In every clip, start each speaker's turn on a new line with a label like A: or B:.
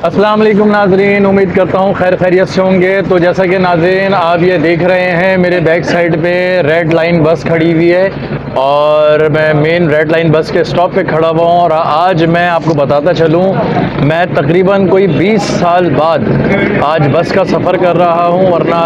A: अस्सलाम वालेकुम नाजरीन, उम्मीद करता हूँ खैर खैरियत से होंगे। तो जैसा कि नाजरीन आप ये देख रहे हैं, मेरे बैक साइड पे रेड लाइन बस खड़ी हुई है और मैं मेन रेड लाइन बस के स्टॉप पे खड़ा हुआ हूँ। और आज मैं आपको बताता चलूँ, मैं तकरीबन कोई 20 साल बाद आज बस का सफ़र कर रहा हूँ, वरना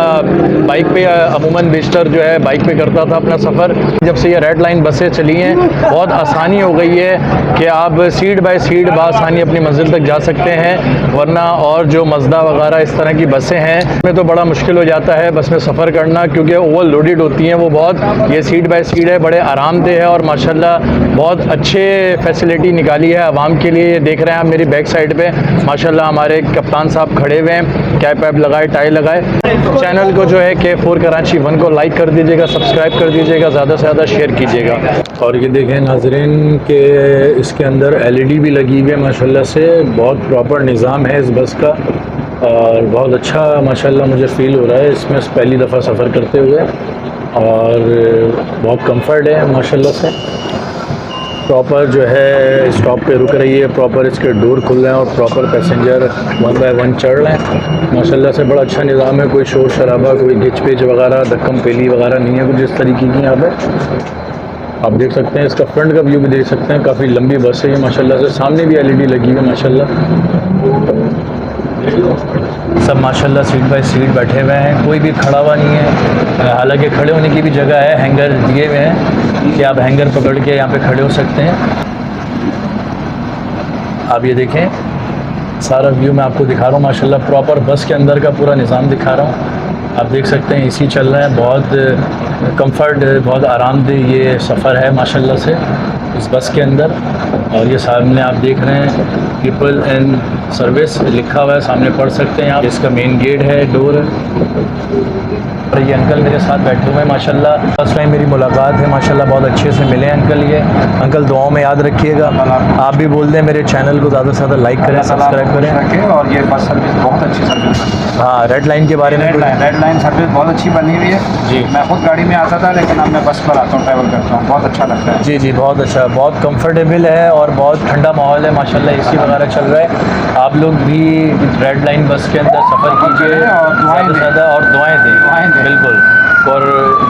A: बाइक पे अमूमन बेशतर जो है बाइक पे करता था अपना सफ़र। जब से ये रेड लाइन बसें चली हैं बहुत आसानी हो गई है कि आप सीट बाय सीट बआसानी अपनी मंजिल तक जा सकते हैं, वरना और जो मज़दा वगैरह इस तरह की बसें हैं उसमें तो बड़ा मुश्किल हो जाता है बस में सफ़र करना, क्योंकि ओवरलोडेड होती हैं वो बहुत। ये सीट बाय सीट है, बड़े आरामदेह है और माशाल्लाह बहुत अच्छे फैसिलिटी निकाली है आवाम के लिए। ये देख रहे हैं आप मेरी बैक साइड पे माशाल्लाह हमारे कप्तान साहब खड़े हुए हैं, कैप वैप लगाए, टाई लगाए। चैनल को जो है K4 कराची 1 को लाइक कर दीजिएगा, सब्सक्राइब कर दीजिएगा, ज़्यादा से ज़्यादा शेयर कीजिएगा। और ये देखें नाजरीन के इसके अंदर LED भी लगी हुई है माशाल्लाह से, बहुत प्रॉपर निज़ाम है इस बस का और बहुत अच्छा माशाल्लाह मुझे फ़ील हो रहा है इसमें पहली दफ़ा सफ़र करते हुए। और बहुत कंफर्ट है माशाल्लाह से। प्रॉपर जो है स्टॉप पे रुक रही है, प्रॉपर इसके डोर खुल रहे हैं और प्रॉपर पैसेंजर 1 बाय 1 चढ़ रहे हैं माशाल्लाह से। बड़ा अच्छा निज़ाम है, कोई शोर शराबा, कोई घिच पिच वगैरह, धक्कम पेली वगैरह नहीं है कुछ इस तरीके की। यहाँ पे आप देख सकते हैं, इसका फ्रंट का व्यू भी देख सकते हैं, काफ़ी लंबी बस है ये माशाल्लाह से। सामने भी LED लगी हुई है माशाल्लाह। सब माशाल्लाह सीट बाय सीट बैठे हुए हैं, कोई भी खड़ा हुआ नहीं है। हालांकि खड़े होने की भी जगह है, हैंगर दिए हुए हैं कि आप हैंगर पकड़ के यहाँ पे खड़े हो सकते हैं। आप ये देखें सारा व्यू मैं आपको दिखा रहा हूँ माशाल्लाह, प्रॉपर बस के अंदर का पूरा निज़ाम दिखा रहा हूँ। आप देख सकते हैं AC चल रहा है, बहुत कंफर्ट, बहुत आरामदेह ये सफ़र है माशाल्लाह से इस बस के अंदर। और ये सामने आप देख रहे हैं पीपल एंड सर्विस लिखा हुआ है, सामने पढ़ सकते हैं आप। इसका मेन गेट है, डोर है। और ये अंकल मेरे साथ बैठे हुए हैं माशाल्लाह, फर्स्ट टाइम मेरी मुलाकात है माशाल्लाह, बहुत अच्छे से मिले अंकल। ये अंकल दुआओं में याद रखिएगा। आप भी बोल दें मेरे चैनल को ज़्यादा से ज़्यादा लाइक करें, सब्सक्राइब करें।
B: और ये बस सर्विस बहुत अच्छी सर्विस है।
A: हाँ, रेड लाइन के बारे में
B: रेड लाइन सर्विस बहुत अच्छी बनी हुई है
A: जी।
B: मैं खुद गाड़ी में आता था, लेकिन अब मैं बस पर आता हूँ, ट्रैवल करता हूँ, बहुत अच्छा लगता है।
A: जी जी, बहुत अच्छा, बहुत कंफर्टेबल है और बहुत ठंडा माहौल है माशाल्लाह, AC वगैरह चल रहा है। आप लोग भी रेड लाइन बस के अंदर सफ़र कीजिए
B: और दुआएं दें।
A: ज़्यादा और दुआएं दें बिल्कुल। और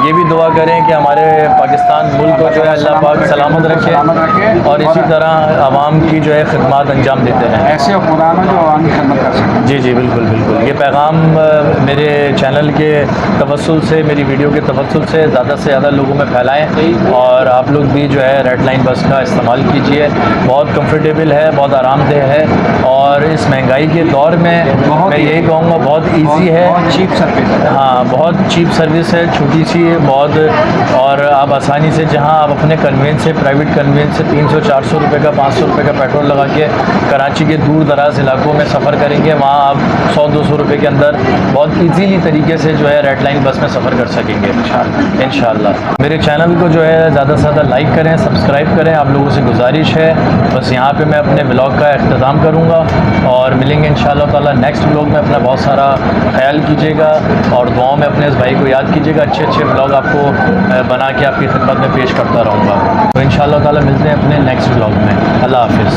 A: ये भी दुआ करें कि हमारे पाकिस्तान मुल्क को जो है अल्लाह पाक सलामत रखे और इसी तरह आवाम की जो है खिदमत अंजाम देते रहें,
B: ऐसे हुक्मरान जो आवाम की खिदमत कर सकें।
A: जी जी बिल्कुल बिल्कुल। ये पैगाम मेरे चैनल के तवस्सुल से, मेरी वीडियो के तवस्सुल से ज़्यादा से ज़्यादा लोगों में फैलाएं और आप लोग भी जो है रेड लाइन बस का इस्तेमाल कीजिए। बहुत कंफर्टेबल है, बहुत आरामदेह है और इस महंगाई के दौर में मैं यही कहूँगा बहुत ईजी है,
B: बहुत चीप सर्विस है।
A: हाँ, बहुत चीप सर्विस है, छोटी सी है बहुत। और आप आसानी से जहाँ आप अपने कन्वेंस से, प्राइवेट कन्वेंस से 300-400 रुपये का, 500 रुपये का पेट्रोल लगा के कराची के दूर दराज इलाकों में सफ़र करेंगे, वहाँ आप 100-200 रुपये के अंदर बहुत ईजीली तरीके से जो है रेड लाइन बस में सफ़र कर सकेंगे इंशाल्लाह। मेरे चैनल को जो है ज़्यादा से ज़्यादा लाइक करें, सब्सक्राइब करें। आप लोगों से गुजारिश है, बस यहाँ पे मैं अपने ब्लॉग का अख्ताम करूँगा और मिलेंगे इंशाल्लाह ताला नेक्स्ट ब्लॉग में। अपना बहुत सारा ख्याल कीजिएगा और दुआओं में अपने इस भाई को याद कीजिएगा। अच्छे अच्छे ब्लॉग आपको बना के आपकी खिदमत में पेश करता रहूँगा। तो इंशाल्लाह ताला मिलते हैं अपने नेक्स्ट ब्लॉग में। अल्लाह हाफ़िज़।